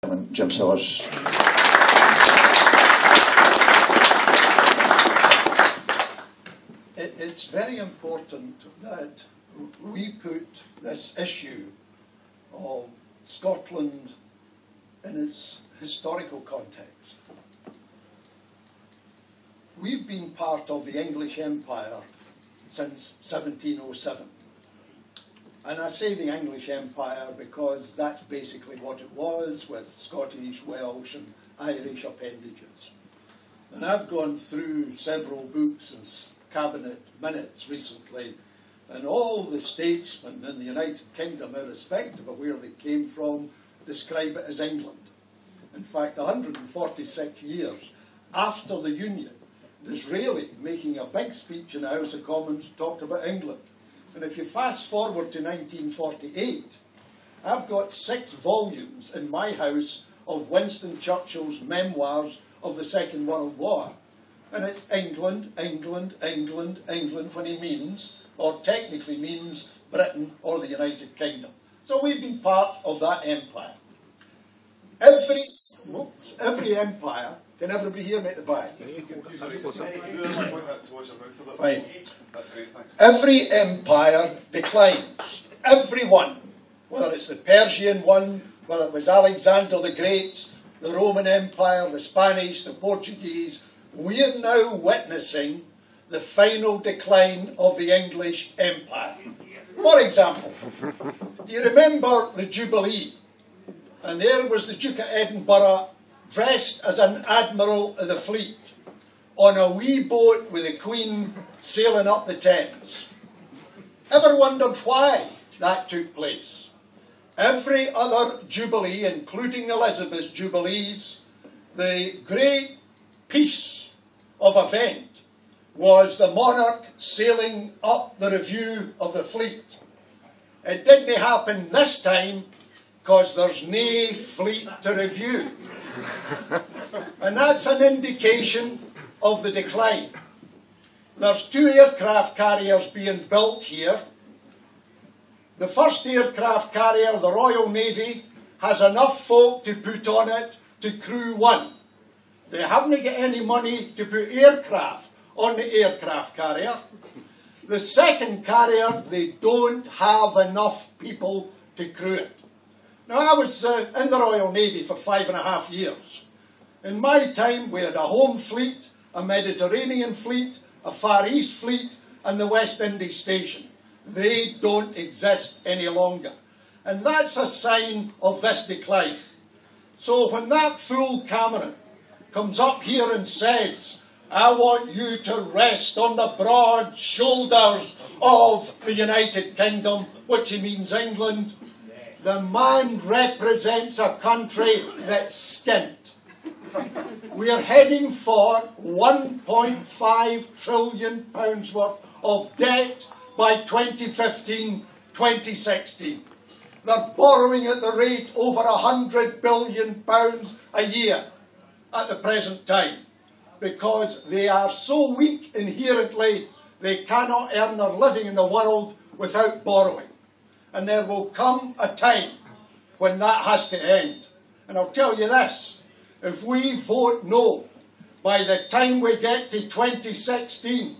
Jim Sillars. It's very important that we put this issue of Scotland in its historical context. We've been part of the English Empire since 1707. And I say the English Empire because that's basically what it was, with Scottish, Welsh and Irish appendages. And I've gone through several books and cabinet minutes recently, and all the statesmen in the United Kingdom, irrespective of where they came from, describe it as England. In fact, 146 years after the Union, Disraeli, making a big speech in the House of Commons, talked about England. And if you fast forward to 1948, I've got 6 volumes in my house of Winston Churchill's memoirs of the Second World War. And it's England, England, England, England when he means, or technically means, Britain or the United Kingdom. So we've been part of that empire. Every empire, can everybody hear me at the back? Right. That's great, thanks. Every empire declines. Every one. Whether it's the Persian one, whether it was Alexander the Great, the Roman Empire, the Spanish, the Portuguese, we are now witnessing the final decline of the English Empire. For example, you remember the Jubilee, and there was the Duke of Edinburgh dressed as an admiral of the fleet on a wee boat with the Queen sailing up the Thames. Ever wondered why that took place? Every other Jubilee, including Elizabeth's Jubilees, the great piece of event was the monarch sailing up the review of the fleet. It didn't happen this time because there's no fleet to review. And that's an indication of the decline. There's 2 aircraft carriers being built here. The first aircraft carrier, the Royal Navy, has enough folk to put on it to crew 1. They haven't got any money to put aircraft on the aircraft carrier. The second carrier, they don't have enough people to crew it. Now, I was in the Royal Navy for 5.5 years. In my time, we had a home fleet, a Mediterranean fleet, a Far East fleet, and the West Indies station. They don't exist any longer. And that's a sign of this decline. So when that fool Cameron comes up here and says, I want you to rest on the broad shoulders of the United Kingdom, which he means England, the man represents a country that's skint. We are heading for £1.5 trillion worth of debt by 2015-2016. They're borrowing at the rate over £100 billion a year at the present time, because they are so weak inherently they cannot earn their living in the world without borrowing. And there will come a time when that has to end. And I'll tell you this, if we vote no, by the time we get to 2016,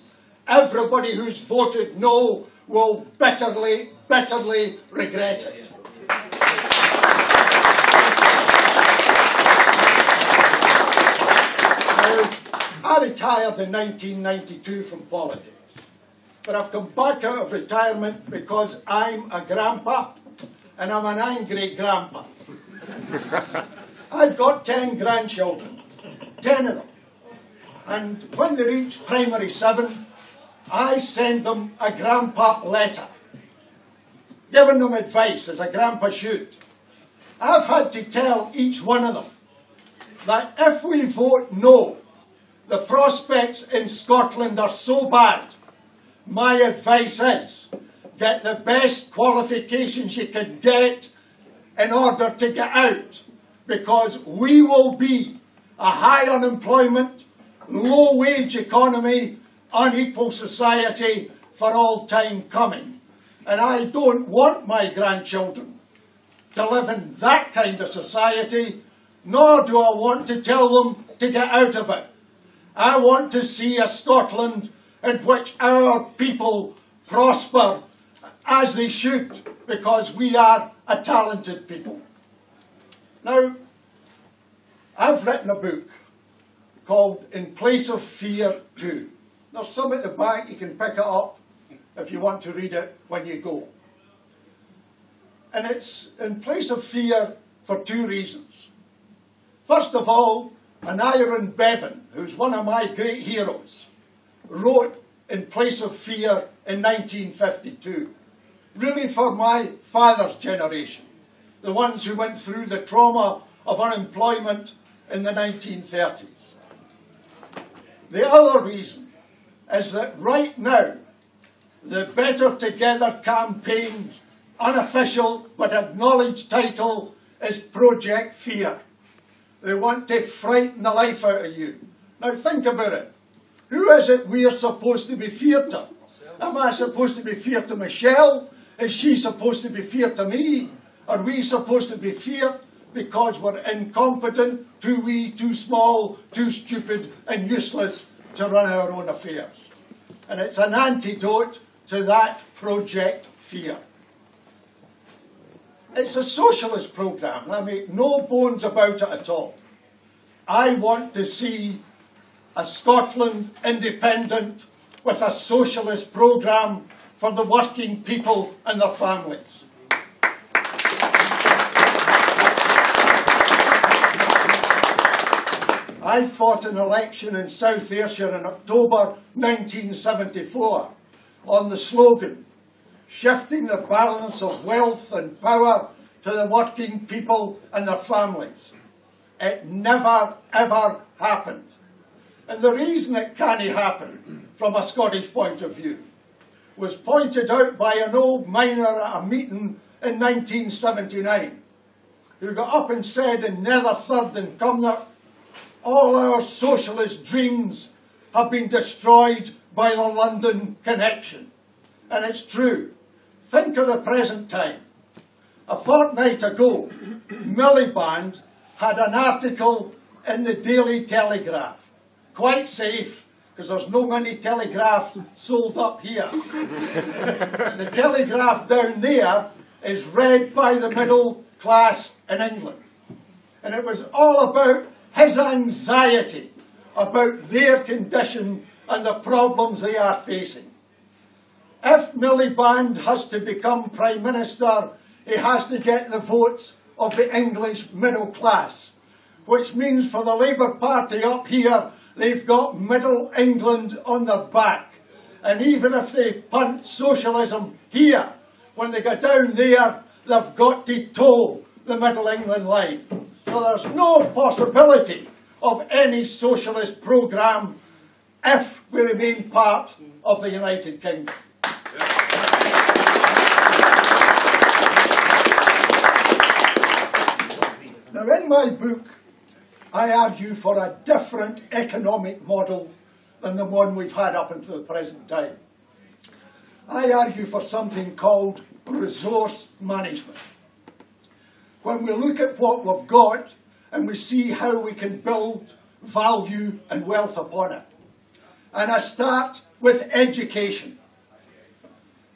everybody who's voted no will bitterly, bitterly regret it. I retired in 1992 from politics, but I've come back out of retirement because I'm a grandpa, and I'm an angry grandpa. I've got 10 grandchildren, 10 of them, and when they reach primary 7, I send them a grandpa letter, giving them advice as a grandpa should. I've had to tell each one of them that if we vote no, the prospects in Scotland are so bad. My advice is, get the best qualifications you can get in order to get out, because we will be a high unemployment, low wage economy, unequal society for all time coming. And I don't want my grandchildren to live in that kind of society nor do I want to tell them to get out of it. I want to see a Scotland in which our people prosper as they should, because we are a talented people. Now, I've written a book called In Place of Fear 2. There's some at the back, you can pick it up if you want to read it when you go. And it's In Place of Fear for two reasons. First of all, an Iron Bevan, who's one of my great heroes, wrote In Place of Fear in 1952. Really for my father's generation, the ones who went through the trauma of unemployment in the 1930s. The other reason is that right now, the Better Together campaign's unofficial but acknowledged title is Project Fear. They want to frighten the life out of you. Now think about it. Who is it we are supposed to be feared to? Am I supposed to be feared to Michelle? Is she supposed to be feared to me? Are we supposed to be feared because we're incompetent, too wee, too small, too stupid and useless to run our own affairs? And it's an antidote to that Project Fear. It's a socialist programme, I make no bones about it at all. I want to see a Scotland independent with a socialist programme for the working people and their families. I fought an election in South Ayrshire in October 1974 on the slogan, shifting the balance of wealth and power to the working people and their families. It never, ever happened. And the reason it can't happen, from a Scottish point of view, was pointed out by an old miner at a meeting in 1979, who got up and said in Netherthird and Cumnock, all our socialist dreams have been destroyed by the London connection. And it's true. Think of the present time. A fortnight ago, Miliband had an article in the Daily Telegraph. Quite safe, because there's no many telegraphs sold up here. The Telegraph down there is read by the middle class in England. And it was all about his anxiety about their condition and the problems they are facing. If Miliband has to become Prime Minister, he has to get the votes of the English middle class, which means for the Labour Party up here, they've got Middle England on their back. And even if they punt socialism here, when they go down there, they've got to toe the Middle England line. So there's no possibility of any socialist programme if we remain part of the United Kingdom. Now, in my book, I argue for a different economic model than the one we've had up until the present time. I argue for something called resource management. When we look at what we've got and we see how we can build value and wealth upon it. And I start with education.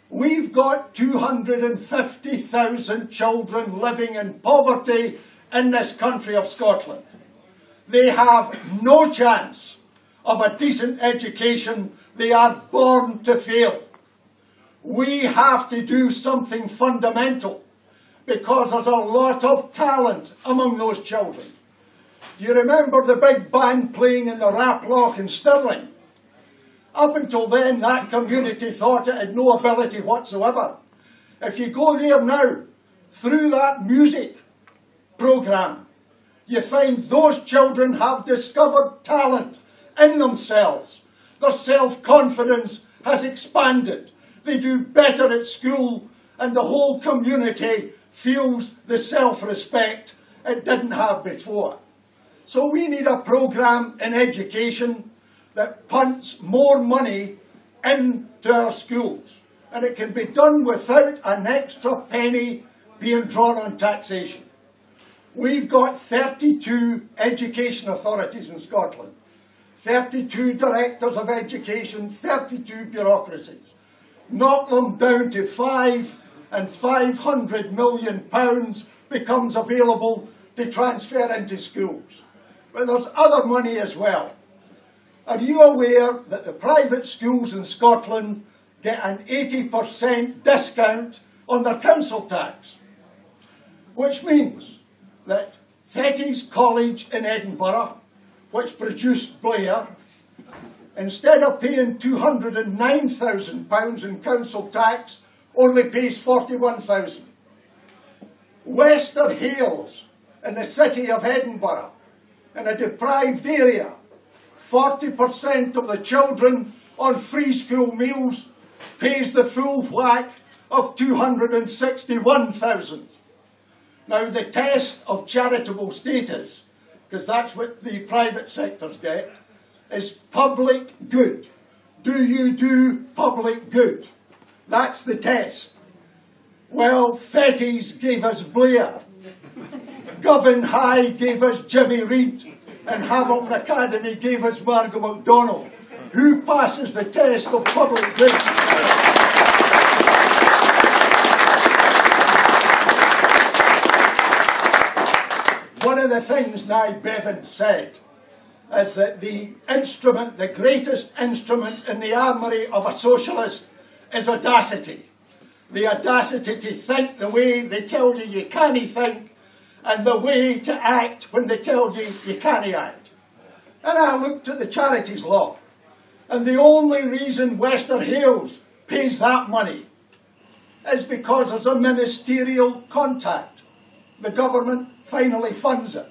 We've got 250,000 children living in poverty in this country of Scotland. They have no chance of a decent education. They are born to fail. We have to do something fundamental because there's a lot of talent among those children. Do you remember the big band playing in the Raploch in Stirling? Up until then, that community thought it had no ability whatsoever. If you go there now, through that music programme, you find those children have discovered talent in themselves. Their self-confidence has expanded. They do better at school, and the whole community feels the self-respect it didn't have before. So we need a programme in education that punts more money into our schools. And it can be done without an extra penny being drawn on taxation. We've got 32 education authorities in Scotland, 32 directors of education, 32 bureaucracies. Knock them down to 5 and £500 million becomes available to transfer into schools. But there's other money as well. Are you aware that the private schools in Scotland get an 80% discount on their council tax? Which means that Fettes College in Edinburgh, which produced Blair, instead of paying £209,000 in council tax, only pays £41,000. Wester Hales in the city of Edinburgh, in a deprived area, 40% of the children on free school meals pays the full whack of £261,000. Now the test of charitable status, because that's what the private sectors get, is public good. Do you do public good? That's the test. Well, Fettes gave us Blair, Govan High gave us Jimmy Reid, and Hamilton Academy gave us Margaret MacDonald. Who passes the test of public good? One of the things Nye Bevan said is that the instrument, the greatest instrument in the armoury of a socialist is audacity. The audacity to think the way they tell you you can't think, and the way to act when they tell you you can't act. And I looked at the charities law, and the only reason Wester Hales pays that money is because there's a ministerial contact. The government finally funds it.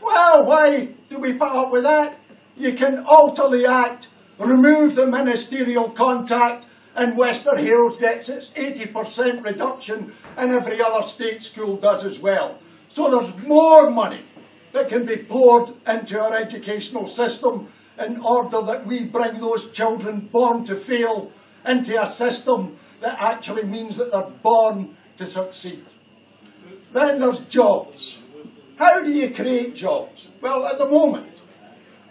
Well, why do we put up with that? You can alter the Act, remove the ministerial contact, and Wester Hales gets its 80% reduction, and every other state school does as well. So there's more money that can be poured into our educational system in order that we bring those children born to fail into a system that actually means that they're born to succeed. Then there's jobs. How do you create jobs? Well, at the moment,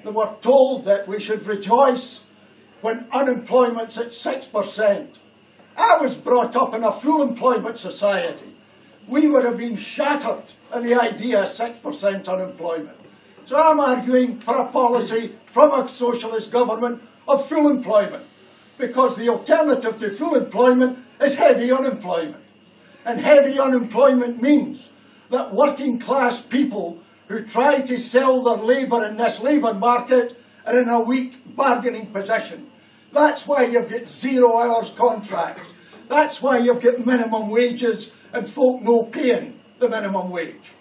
they were told that we should rejoice when unemployment's at 6%. I was brought up in a full employment society. We would have been shattered at the idea of 6% unemployment. So I'm arguing for a policy from a socialist government of full employment, because the alternative to full employment is heavy unemployment. And heavy unemployment means that working class people who try to sell their labour in this labour market are in a weak bargaining position. That's why you've got 0 hours contracts. That's why you've got minimum wages and folk no paying the minimum wage.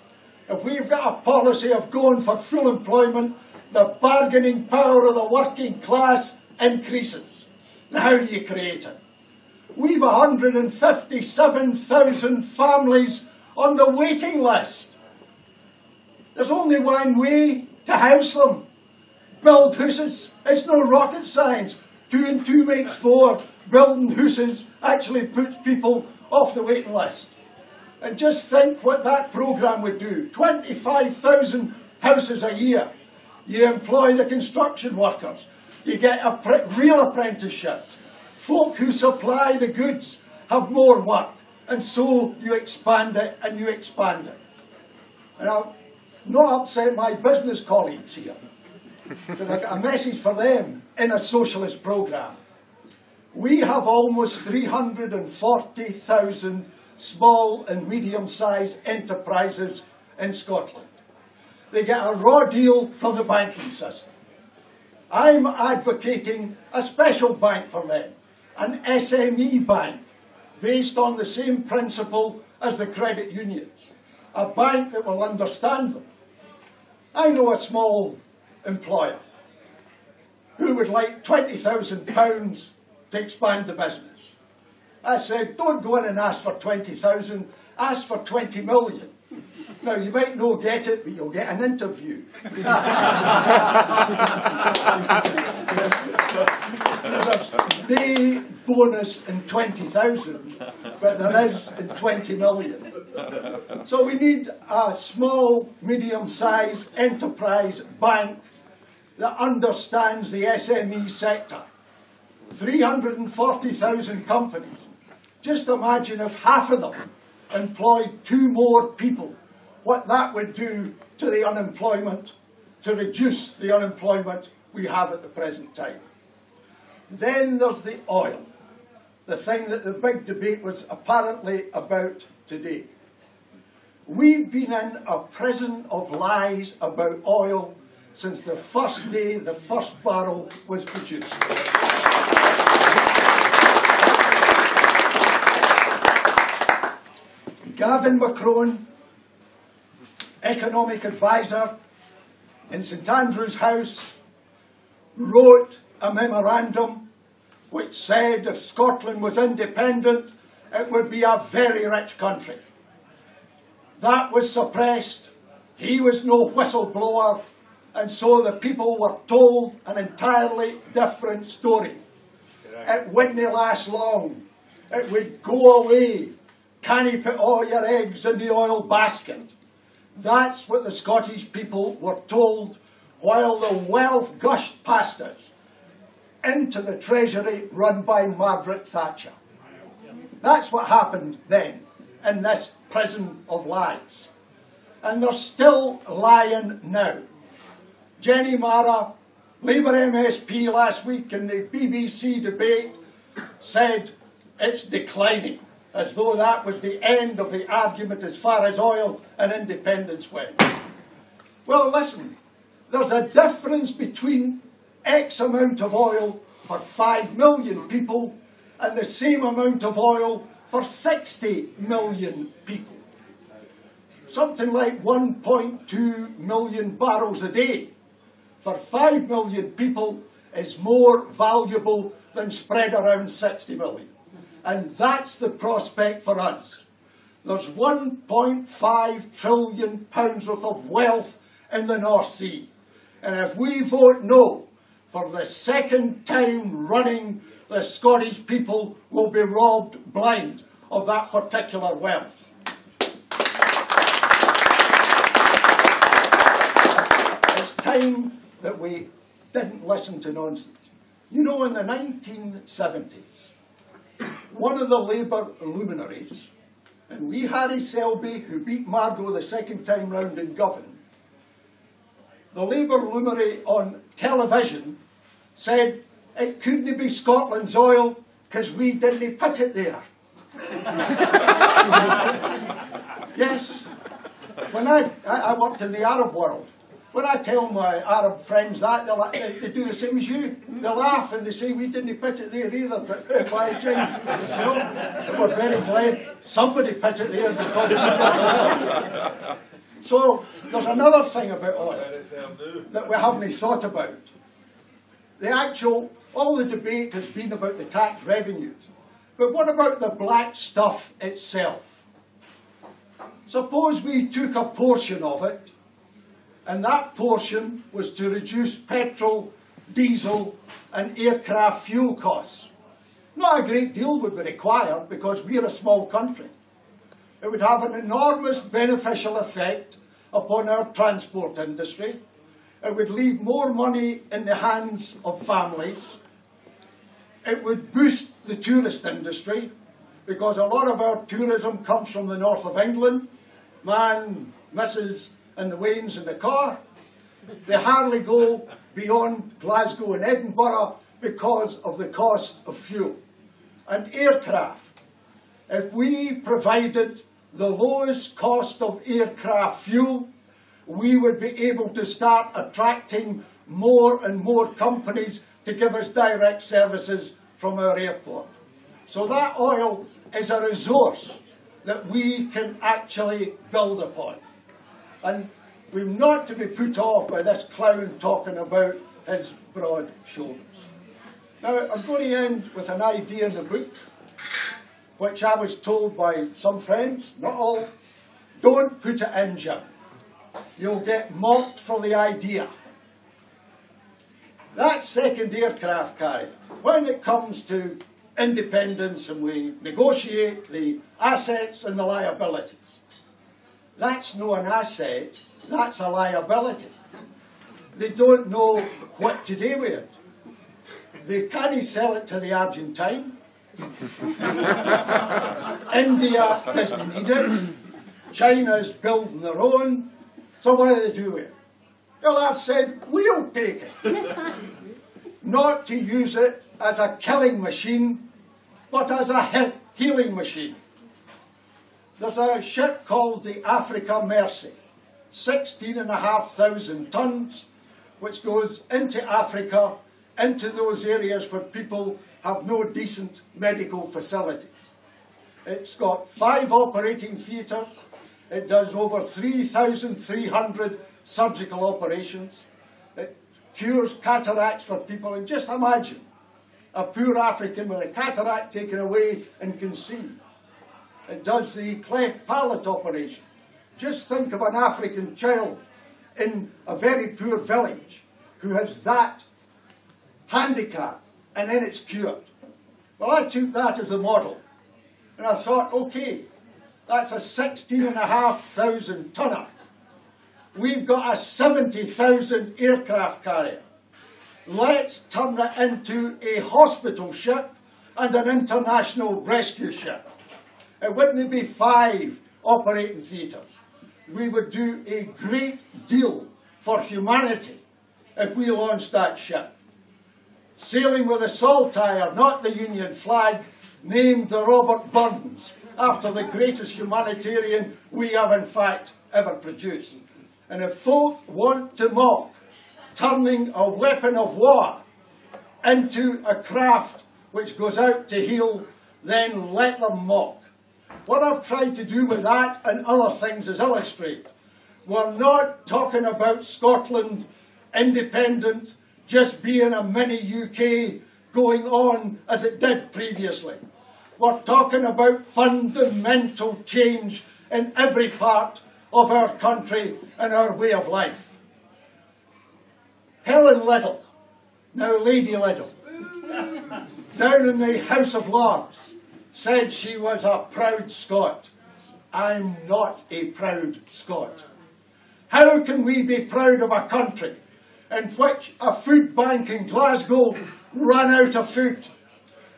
If we've got a policy of going for full employment, the bargaining power of the working class increases. Now, how do you create it? We've 157,000 families on the waiting list. There's only one way to house them. Build houses. It's no rocket science. 2 and 2 makes 4. Building houses actually puts people off the waiting list. And just think what that programme would do. 25,000 houses a year. You employ the construction workers. You get a real apprenticeship. Folk who supply the goods have more work. And so you expand it and you expand it. And I'll not upset my business colleagues here, but I've got a message for them in a socialist programme. We have almost 340,000 small and medium-sized enterprises in Scotland. They get a raw deal from the banking system. I'm advocating a special bank for them, an SME bank, based on the same principle as the credit unions. A bank that will understand them. I know a small employer who would like £20,000 to expand the business. I said, don't go in and ask for 20,000, ask for 20 million. Now, you might not get it, but you'll get an interview. There's no bonus in 20,000, but there is in 20 million. So we need a small, medium-sized enterprise bank that understands the SME sector. 340,000 companies. Just imagine if half of them employed 2 more people, what that would do to the unemployment, to reduce the unemployment we have at the present time. Then there's the oil, the thing that the big debate was apparently about today. We've been in a prison of lies about oil since the first day the first barrel was produced. Gavin McKee, economic advisor in St Andrew's House, wrote a memorandum which said if Scotland was independent, it would be a very rich country. That was suppressed. He was no whistleblower, and so the people were told an entirely different story. It wouldn't last long. It would go away. Can you put all your eggs in the oil basket? That's what the Scottish people were told while the wealth gushed past us into the treasury run by Margaret Thatcher. That's what happened then in this prison of lies. And they're still lying now. Jenny Mara, Labour MSP, last week in the BBC debate said it's declining, as though that was the end of the argument as far as oil and independence went. Well, listen, there's a difference between X amount of oil for 5 million people and the same amount of oil for 60 million people. Something like 1.2 million barrels a day for 5 million people is more valuable than spread around 60 million. And that's the prospect for us. There's £1.5 trillion worth of wealth in the North Sea. And if we vote no, for the second time running, the Scottish people will be robbed blind of that particular wealth. It's time that we didn't listen to nonsense. You know, in the 1970s, one of the Labour luminaries, and wee Harry Selby, who beat Margot the second time round in Govan, the Labour luminary on television said it couldn't be Scotland's oil because we didn't put it there. Yes. When I worked in the Arab world, when I tell my Arab friends that, they do the same as you. They laugh and they say, we didn't put it there either, but by chance. You know, we're very glad somebody put it there because we got oil. So there's another thing about oil that we haven't thought about. All the debate has been about the tax revenues. But what about the black stuff itself? Suppose we took a portion of it, and that portion was to reduce petrol, diesel and aircraft fuel costs. Not a great deal would be required because we're a small country. It would have an enormous beneficial effect upon our transport industry. It would leave more money in the hands of families. It would boost the tourist industry because a lot of our tourism comes from the north of England. Man, Mrs. and the wains in the car. They hardly go beyond Glasgow and Edinburgh because of the cost of fuel. And aircraft. If we provided the lowest cost of aircraft fuel, we would be able to start attracting more and more companies to give us direct services from our airport. So that oil is a resource that we can actually build upon. And we're not to be put off by this clown talking about his broad shoulders. Now, I'm going to end with an idea in the book, which I was told by some friends, not all, don't put it in, Jim. You'll get mocked for the idea. That second aircraft carrier, when it comes to independence and we negotiate the assets and the liabilities, That's not an asset, that's a liability. They don't know what to do with it. They can't sell it to the Argentine. India doesn't need it. China's building their own. So what do they do with it? Well, I've said, we'll take it. Not to use it as a killing machine, but as a healing machine. There's a ship called the Africa Mercy, 16,500 tons, which goes into Africa, into those areas where people have no decent medical facilities. It's got 5 operating theatres. It does over 3,300 surgical operations. It cures cataracts for people. And just imagine a poor African with a cataract taken away and can see. It does the cleft palate operations. Just think of an African child in a very poor village who has that handicap, and then it's cured. Well, I took that as a model, and I thought, okay, that's a 16,500 tonner. We've got a 70,000 aircraft carrier. Let's turn it into a hospital ship and an international rescue ship. It wouldn't be 5 operating theatres. We would do a great deal for humanity if we launched that ship. Sailing with a saltire, not the Union flag, named the Robert Burns, after the greatest humanitarian we have in fact ever produced. And if folk want to mock turning a weapon of war into a craft which goes out to heal, then let them mock. What I've tried to do with that and other things is illustrate. We're not talking about Scotland independent, just being a mini UK going on as it did previously. We're talking about fundamental change in every part of our country and our way of life. Helen Liddell, now Lady Liddell, down in the House of Lords, said she was a proud Scot. I'm not a proud Scot. How can we be proud of a country in which a food bank in Glasgow ran out of food?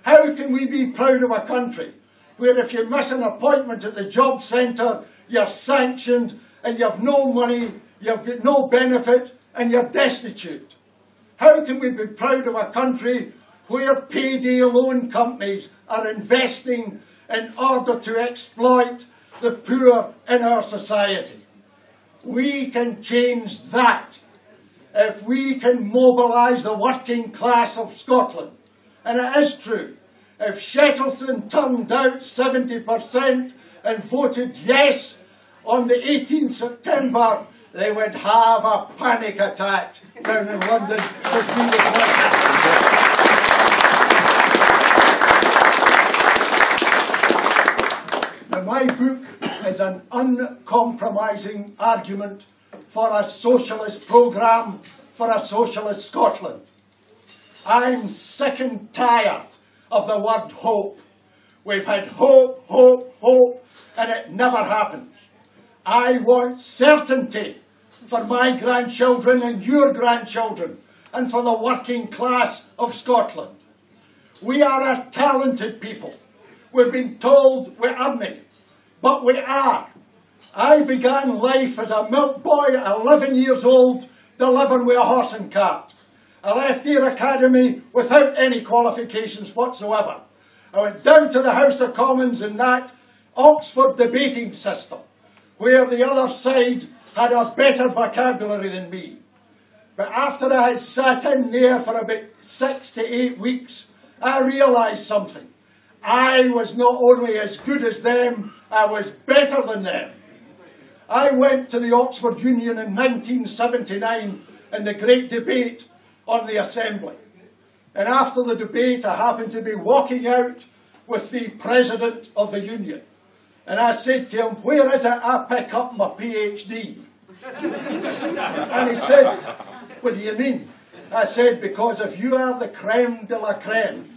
How can we be proud of a country where if you miss an appointment at the job centre, you're sanctioned and you have no money, you've got no benefit and you're destitute? How can we be proud of a country where payday loan companies are investing in order to exploit the poor in our society? We can change that if we can mobilise the working class of Scotland. And it is true, if Shettleston turned out 70% and voted yes on the 18th September, they would have a panic attack down in London as we would win. Now, my book is an uncompromising argument for a socialist programme for a socialist Scotland. I'm sick and tired of the word hope. We've had hope, hope, hope, and it never happens. I want certainty for my grandchildren and your grandchildren, and for the working class of Scotland. We are a talented people. We've been told we aren't, but we are. I began life as a milk boy at 11 years old, delivering with a horse and cart. I left Ayr Academy without any qualifications whatsoever. I went down to the House of Commons in that Oxford debating system, where the other side had a better vocabulary than me. But after I had sat in there for about 6 to 8 weeks, I realised something. I was not only as good as them, I was better than them. I went to the Oxford Union in 1979 in the great debate on the Assembly. And after the debate, I happened to be walking out with the President of the Union. And I said to him, "Where is it I pick up my PhD?" And he said, "What do you mean?" I said, "Because if you are the creme de la creme,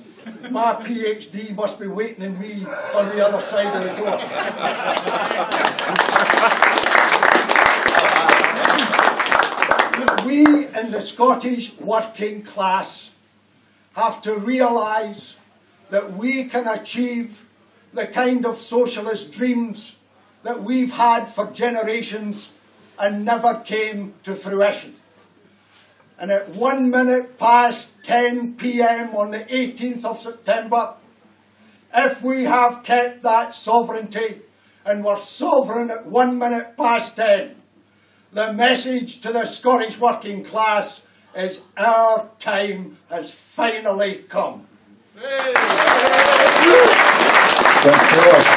my PhD must be waiting in me on the other side of the door." and the Scottish working class have to realise that we can achieve the kind of socialist dreams that we've had for generations and never came to fruition. And at 1 minute past 10 p.m. on the 18th of September, if we have kept that sovereignty and were sovereign at 1 minute past 10, the message to the Scottish working class is our time has finally come. Thank you.